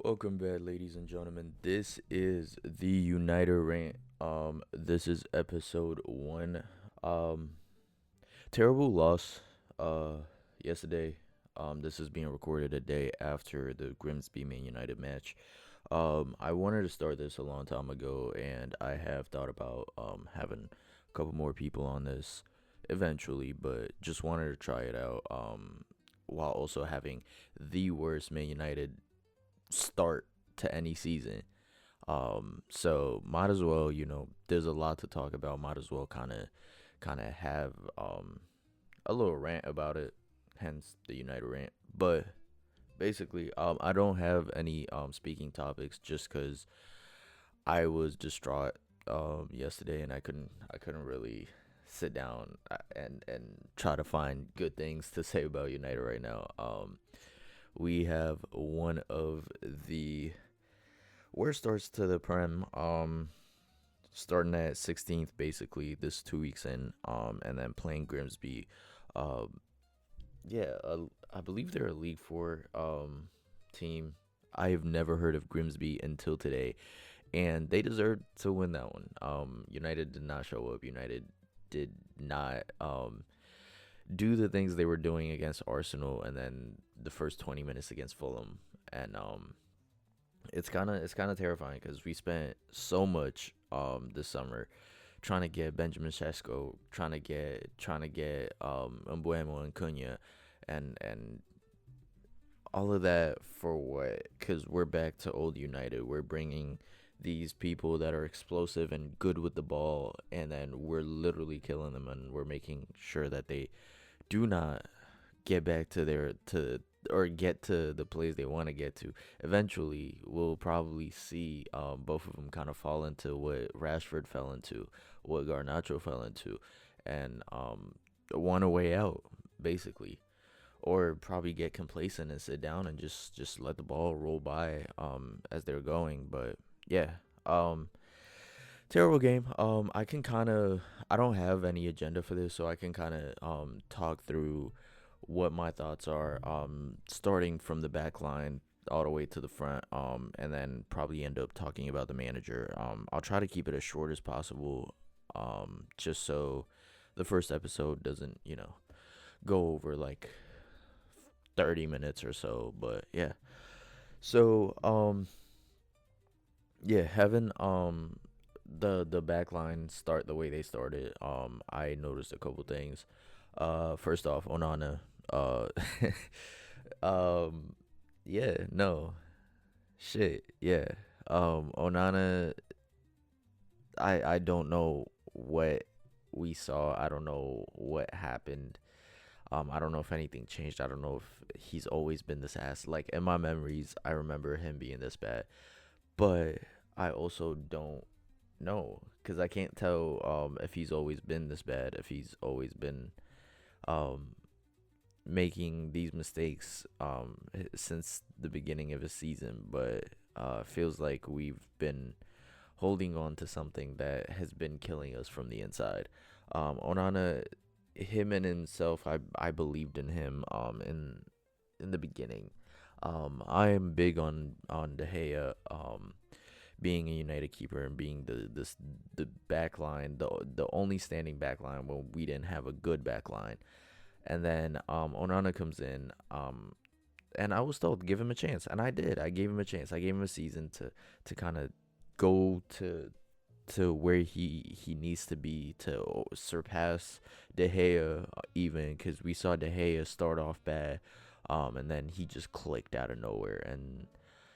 Welcome back, ladies and gentlemen. This is the United Rant. This is episode 1. Um, Terrible loss. Yesterday. This is being recorded a day after the Grimsby Man United match. I wanted to start this a long time ago, and I have thought about having a couple more people on this eventually, but just wanted to try it out. While also having the worst Man United start to any season. So might as well, there's a lot to talk about. Might as well kind of have a little rant about it. Hence the United rant. But basically, I don't have any speaking topics just because I was distraught yesterday and I couldn't really sit down and try to find good things to say about United right now. We have one of the worst starts to the Prem. Starting at 16th basically this 2 weeks in. And then playing Grimsby. Um, yeah, I believe they're a League Four team. I have never heard of Grimsby until today, and they deserved to win that one. United did not show up. United did not do the things they were doing against Arsenal, and then the first 20 minutes against Fulham, and it's kind of terrifying because we spent so much this summer trying to get Benjamin Sesko, trying to get Mbuemo and Cunha, and all of that for what? Because we're back to old United. We're bringing these people that are explosive and good with the ball, and then we're literally killing them, and we're making sure that they do not get back to their to or get to the place they want to get to. Eventually, we'll probably see both of them kind of fall into what Rashford fell into, what Garnacho fell into, and want a way out, basically, or probably get complacent and sit down and just let the ball roll by as they're going. But yeah, terrible game. I don't have any agenda for this, so I can kind of talk through what my thoughts are. Starting from the back line all the way to the front. And then probably end up talking about the manager. I'll try to keep it as short as possible. Just so the first episode doesn't go over like 30 minutes or so. But yeah. So yeah, having the back line start the way they started, I noticed a couple things. First off, Onana. Uh, um, yeah, no, shit, yeah. Onana. I don't know what we saw. I don't know what happened. I don't know if anything changed. I don't know if he's always been this ass. Like in my memories, I remember him being this bad, but I also don't know because I can't tell if he's always been this bad. If he's always been um making these mistakes since the beginning of his season, but feels like we've been holding on to something that has been killing us from the inside. Onana, him and himself, I believed in him in the beginning. I am big on De Gea being a United keeper and being the back line, the only standing back line when we didn't have a good back line. And then Onana comes in, and I was told give him a chance, and I did. I gave him a chance. I gave him a season to kind of go to where he needs to be to surpass De Gea even because we saw De Gea start off bad, and then he just clicked out of nowhere, and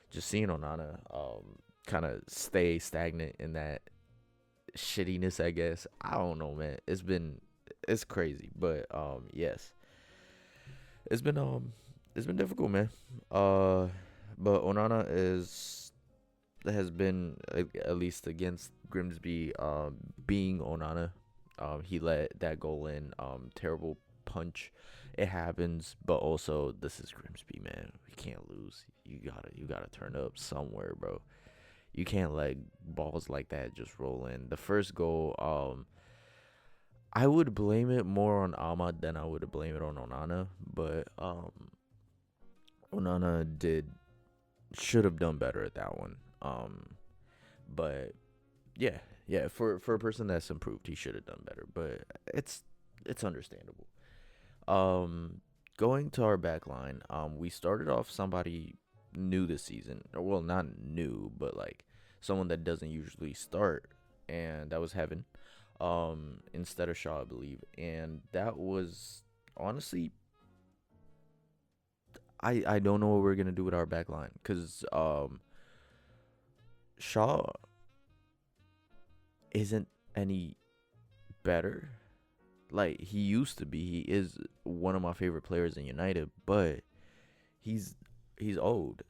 just seeing Onana kind of stay stagnant in that shittiness, I guess. I don't know, man. It's crazy, but yes, it's been difficult, man. Uh, but Onana is has been at least against Grimsby. Being Onana, he let that goal in. Terrible punch. It happens, but also this is Grimsby, man. We can't lose. You gotta turn up somewhere, bro. You can't let balls like that just roll in. The first goal, I would blame it more on Ahmad than I would blame it on Onana, but Onana did should have done better at that one. But yeah, yeah, for a person that's improved, he should have done better. But it's understandable. Um, Going to our back line, we started off somebody new this season. Well, not new, but like someone that doesn't usually start, and that was Heaven. Instead of Shaw, I believe, and that was honestly, I don't know what we're gonna do with our back line because Shaw isn't any better. Like he used to be. He is one of my favorite players in United, but he's he's old.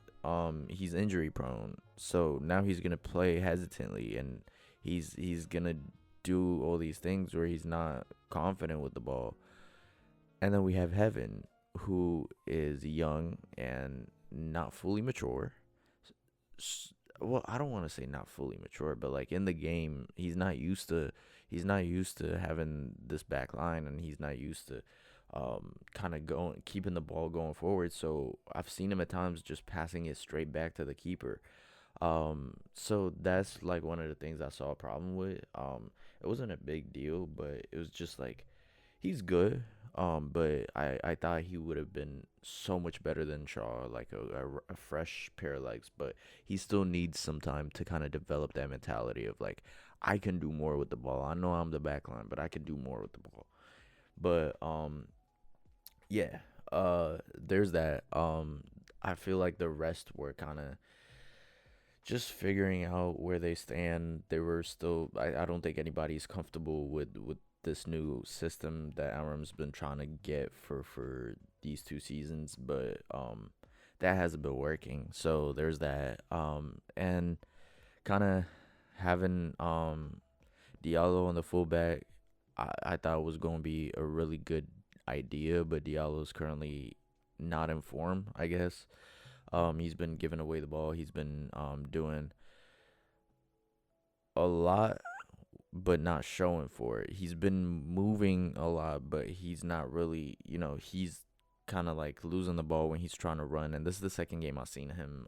He's injury prone. So now he's gonna play hesitantly, and he's gonna do all these things where he's not confident with the ball. And then we have Heaven, who is young and not fully mature. Well, I don't want to say not fully mature, but like in the game, he's not used to having this back line, and he's not used to kind of going keeping the ball going forward. So I've seen him at times just passing it straight back to the keeper. So that's like one of the things I saw a problem with. It wasn't a big deal, but it was just like he's good. But I thought he would have been so much better than Shaw, like a fresh pair of legs. But he still needs some time to kind of develop that mentality of like, I can do more with the ball. I know I'm the back line, but I can do more with the ball. But yeah, there's that. I feel like the rest were kind of just figuring out where they stand. They were still. I don't think anybody's comfortable with this new system that Amram's been trying to get for these 2 seasons, but that hasn't been working. So there's that. And kind of having Diallo on the fullback, I thought was going to be a really good idea, but Diallo's currently not in form, I guess. He's been giving away the ball. He's been doing a lot, but not showing for it. He's been moving a lot, but he's not really, he's kind of like losing the ball when he's trying to run. And this is the second game I've seen him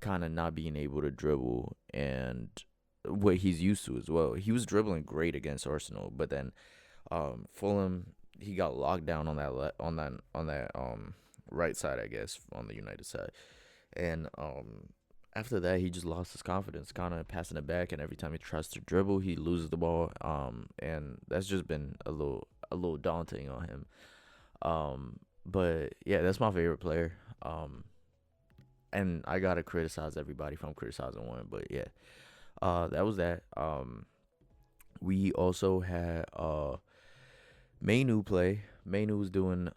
kind of not being able to dribble and what he's used to as well. He was dribbling great against Arsenal, but then Fulham, he got locked down on that right side, I guess, on the United side. And after that, he just lost his confidence, kind of passing it back, and every time he tries to dribble, he loses the ball. And that's just been a little daunting on him. But yeah, that's my favorite player. And I gotta criticize everybody if I'm criticizing one, but yeah, that was that. We also had Mainu play. Mainu was doing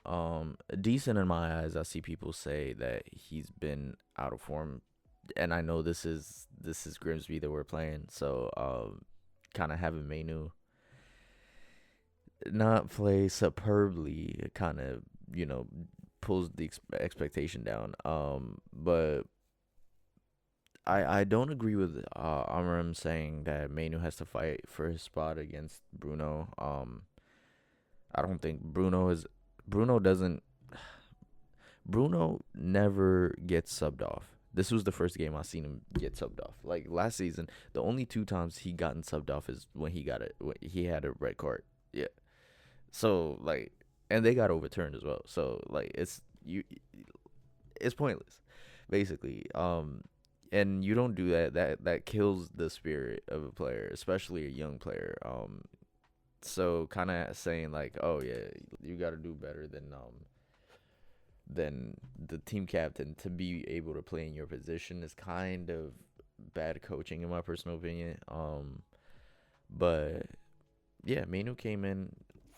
decent in my eyes. I see people say that he's been out of form, and I know this is Grimsby that we're playing, so kind of having Mainu not play superbly kind of pulls the expectation down. But I don't agree with Amram saying that Mainu has to fight for his spot against Bruno. I don't think Bruno doesn't Bruno never gets subbed off. This was the first game I seen him get subbed off. Like last season, the only 2 times he gotten subbed off is when he had a red card. Yeah. So like, and they got overturned as well. So like, it's pointless, basically. And you don't do that. That kills the spirit of a player, especially a young player. So kind of saying like, oh yeah, you got to do better than the team captain to be able to play in your position is kind of bad coaching in my personal opinion. But yeah, Manu came in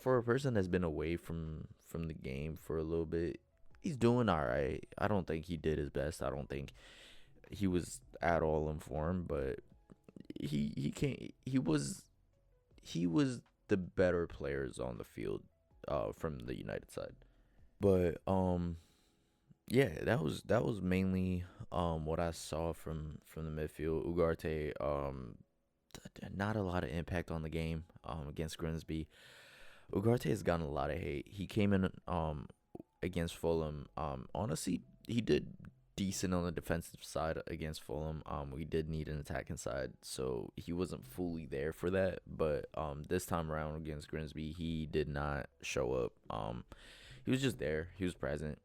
for a person that's been away from the game for a little bit. He's doing all right. I don't think he did his best. I don't think he was at all in form, but he can't. He was the better players on the field, from the United side. But yeah, that was mainly what I saw from the midfield. Ugarte, not a lot of impact on the game against Grimsby. Ugarte has gotten a lot of hate. He came in against Fulham. Honestly, he did. decent on the defensive side against Fulham. We did need an attacking side, so he wasn't fully there for that. But this time around against Grimsby, he did not show up. He was just there. He was present.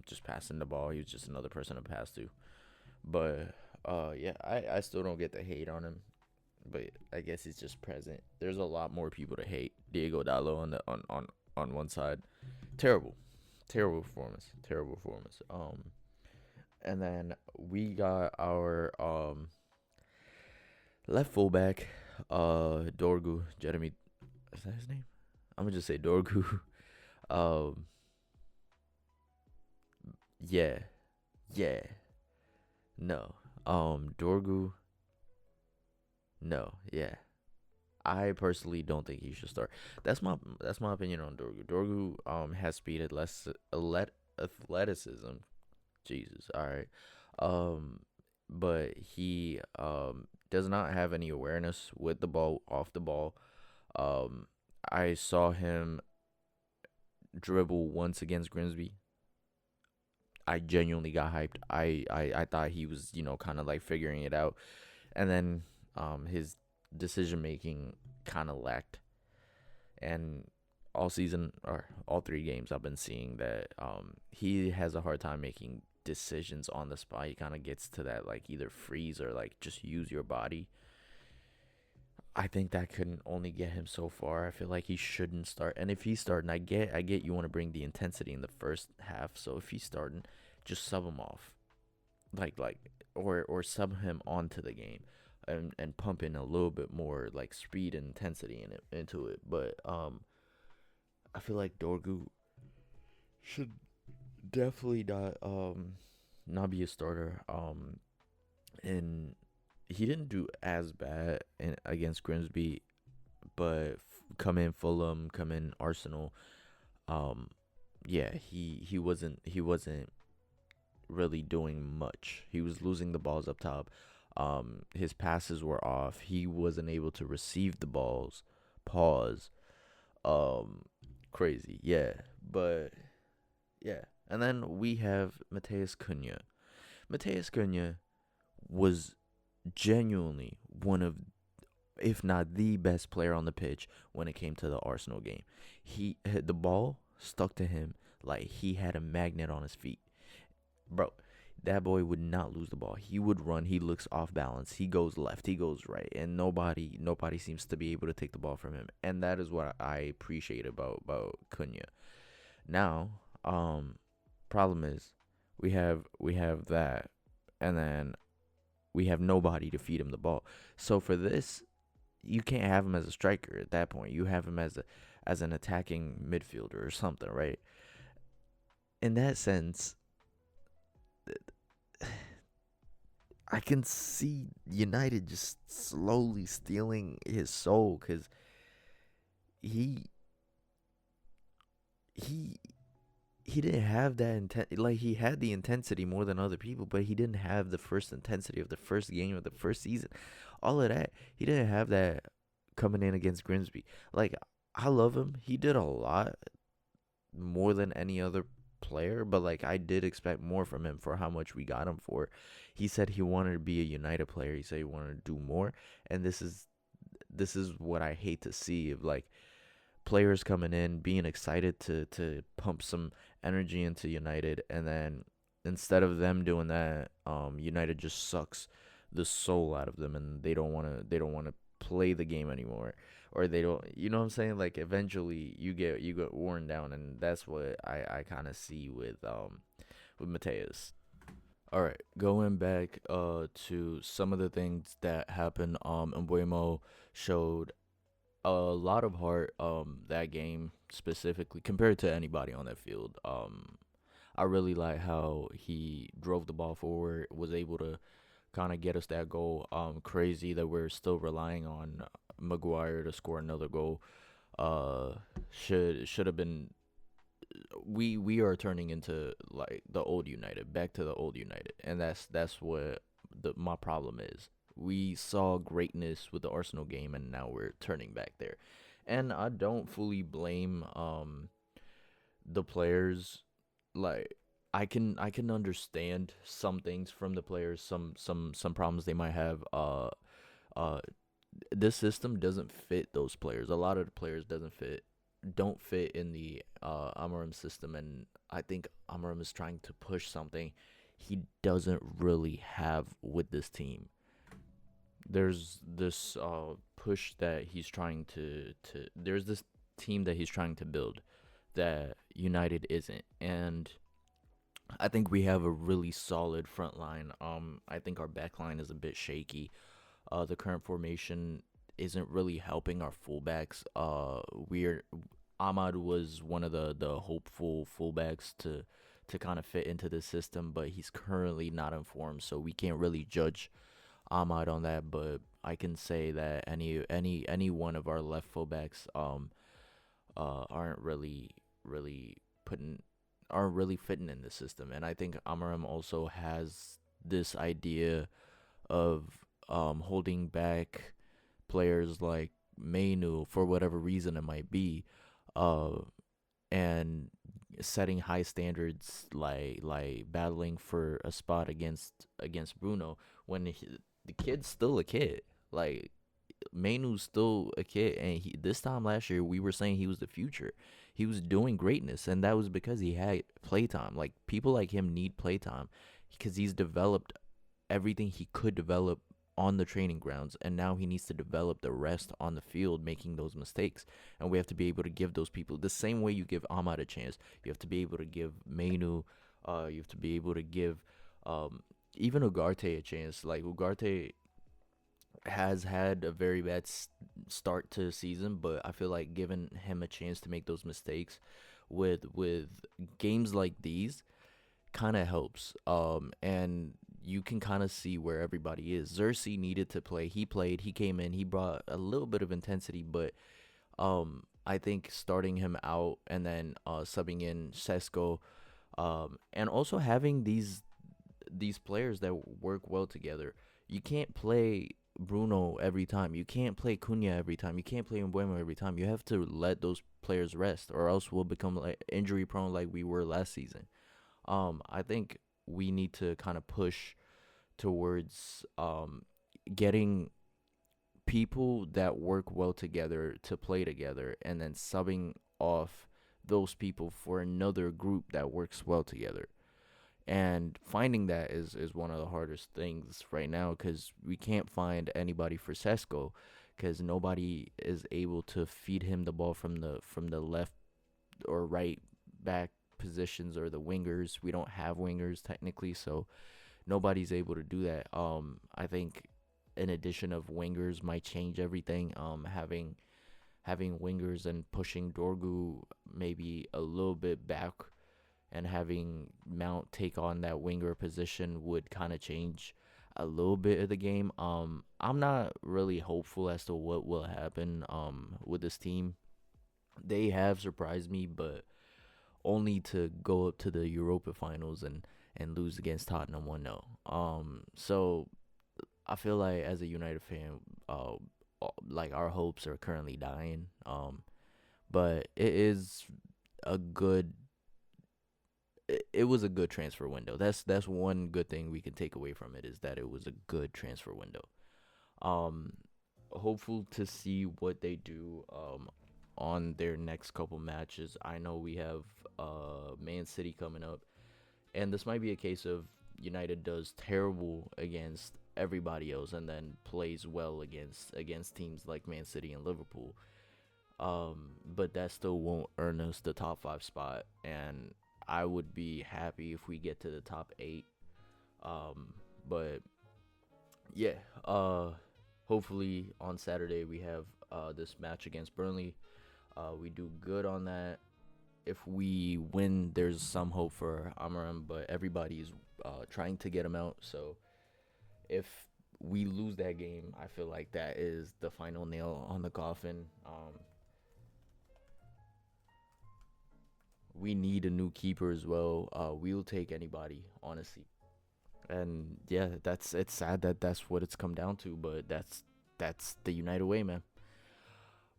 Just passing the ball. He was just another person to pass to. But yeah, I still don't get the hate on him. But I guess he's just present. There's a lot more people to hate. Diego Dallo on one side, terrible, terrible performance, terrible performance. And then we got our left fullback, Dorgu Jeremy. Is that his name? I'm gonna just say Dorgu. Um, yeah, yeah, no. Dorgu, no, yeah. I personally don't think he should start. That's my opinion on Dorgu. Dorgu has speed, athleticism. Jesus, all right. Um, but he does not have any awareness with the ball, off the ball. Um, I saw him dribble once against Grimsby. I genuinely got hyped. I thought he was, kind of like figuring it out. And then his decision making kind of lacked. And all season, or all 3 games, I've been seeing that he has a hard time making decisions on the spot. He kind of gets to that like either freeze or like just use your body. I think that can only get him so far. I feel like he shouldn't start. And if he's starting, I get you want to bring the intensity in the first half. So if he's starting, just sub him off, like or sub him onto the game, and pump in a little bit more like speed and intensity into it. But I feel like Dorgu should definitely not be a starter. And he didn't do as bad against Grimsby, but come in Fulham, come in Arsenal. Um, yeah, he wasn't really doing much. He was losing the balls up top. His passes were off. He wasn't able to receive the balls. Pause. Um, Crazy. Yeah, but yeah. And then we have Mateus Cunha. Mateus Cunha was genuinely one of, if not the best player on the pitch when it came to the Arsenal game. He had the ball stuck to him like he had a magnet on his feet. Bro, that boy would not lose the ball. He would run, he looks off balance, he goes left, he goes right, and nobody seems to be able to take the ball from him. And that is what I appreciate about Cunha. Now, problem is we have that, and then we have nobody to feed him the ball. So for this, you can't have him as a striker at that point. You have him as an attacking midfielder or something, right? In that sense, I can see United just slowly stealing his soul because he he he didn't have that intent. Like he had the intensity more than other people, but he didn't have the first intensity of the first game of the first season. All of that, he didn't have that coming in against Grimsby. Like I love him. He did a lot more than any other player, but like I did expect more from him for how much we got him for. He said he wanted to be a United player. He said he wanted to do more, and this is what I hate to see of like players coming in being excited to pump some energy into United, and then instead of them doing that, United just sucks the soul out of them, and they don't want to play the game anymore, or they don't, you know what I'm saying? Like eventually you get worn down, and that's what I kind of see with Mateus. All right, going back to some of the things that happened. Mbuemo showed a lot of heart that game specifically compared to anybody on that field. I really like how he drove the ball forward, was able to kind of get us that goal. Crazy that we're still relying on Maguire to score another goal. Uh, should have been. We are turning into like the old United, back to the old United, and that's what my problem is. We saw greatness with the Arsenal game, and now we're turning back there. And I don't fully blame the players. Like I can understand some things from the players, some problems they might have. Uh, this system doesn't fit those players. A lot of the players don't fit in the Amarim system, and I think Amarim is trying to push something he doesn't really have with this team. There's this push that he's trying to there's this team that he's trying to build that United isn't, and I think we have a really solid front line. I think our back line is a bit shaky. The current formation isn't really helping our fullbacks. We're Ahmad was one of the hopeful fullbacks to kind of fit into the system, but he's currently not in form, so we can't really judge Ahmad on that. But I can say that any one of our left fullbacks aren't really putting aren't really fitting in the system, and I think Amarim also has this idea of holding back players like Mainu for whatever reason it might be, uh, and setting high standards like battling for a spot against Bruno when the kid's still a kid. Like Mainu's still a kid, and this time last year we were saying he was the future. He was doing greatness, and that was because he had playtime. Like people like him need playtime because he's developed everything he could develop on the training grounds, and now he needs to develop the rest on the field, making those mistakes. And we have to be able to give those people the same way you give Ahmad a chance. You have to be able to give Mainu, you have to be able to give even Ugarte a chance. Like Ugarte has had a very bad start to the season, but I feel like giving him a chance to make those mistakes with games like these kind of helps. And you can kind of see where everybody is. Xerxes needed to play. He played. He came in. He brought a little bit of intensity, but I think starting him out and then subbing in Sesko, and also having these players that work well together. You can't play Bruno every time. You can't play Cunha every time. You can't play Mbuemo every time. You have to let those players rest, or else we'll become like injury prone like we were last season. I think we need to kind of push towards getting people that work well together to play together, and then subbing off those people for another group that works well together. And finding that is one of the hardest things right now because we can't find anybody for Sesko because nobody is able to feed him the ball from the left or right back positions or the wingers. We don't have wingers technically, so nobody's able to do that. I think an addition of wingers might change everything. Having wingers and pushing Dorgu maybe a little bit back and having Mount take on that winger position would kind of change a little bit of the game. I'm not really hopeful as to what will happen with this team. They have surprised me, but only to go up to the Europa finals and lose against Tottenham 1-0. So I feel like as a United fan, like our hopes are currently dying. But it is a good it was a good transfer window. That's one good thing we can take away from it is that it was a good transfer window. Um, Hopeful to see what they do on their next couple matches. I know we have Man City coming up, and this might be a case of United does terrible against everybody else and then plays well against teams like Man City and Liverpool. But that still won't earn us the top 5 spot, and I would be happy if we get to the top 8. But yeah, hopefully on Saturday we have this match against Burnley. We do good on that. If we win, there's some hope for Amaram, but everybody's trying to get him out. So if we lose that game, I feel like that is the final nail on the coffin. We need a new keeper as well. We'll take anybody, honestly. And yeah, it's sad that that's what it's come down to, but that's the United way, man.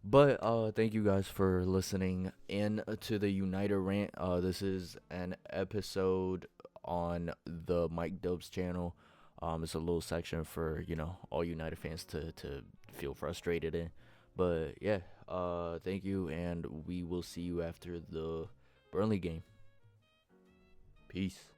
But thank you guys for listening in to the United Rant. This is an episode on the Mike Dubs channel. It's a little section for all United fans to feel frustrated in. But yeah, thank you, and we will see you after the Burnley game. Peace.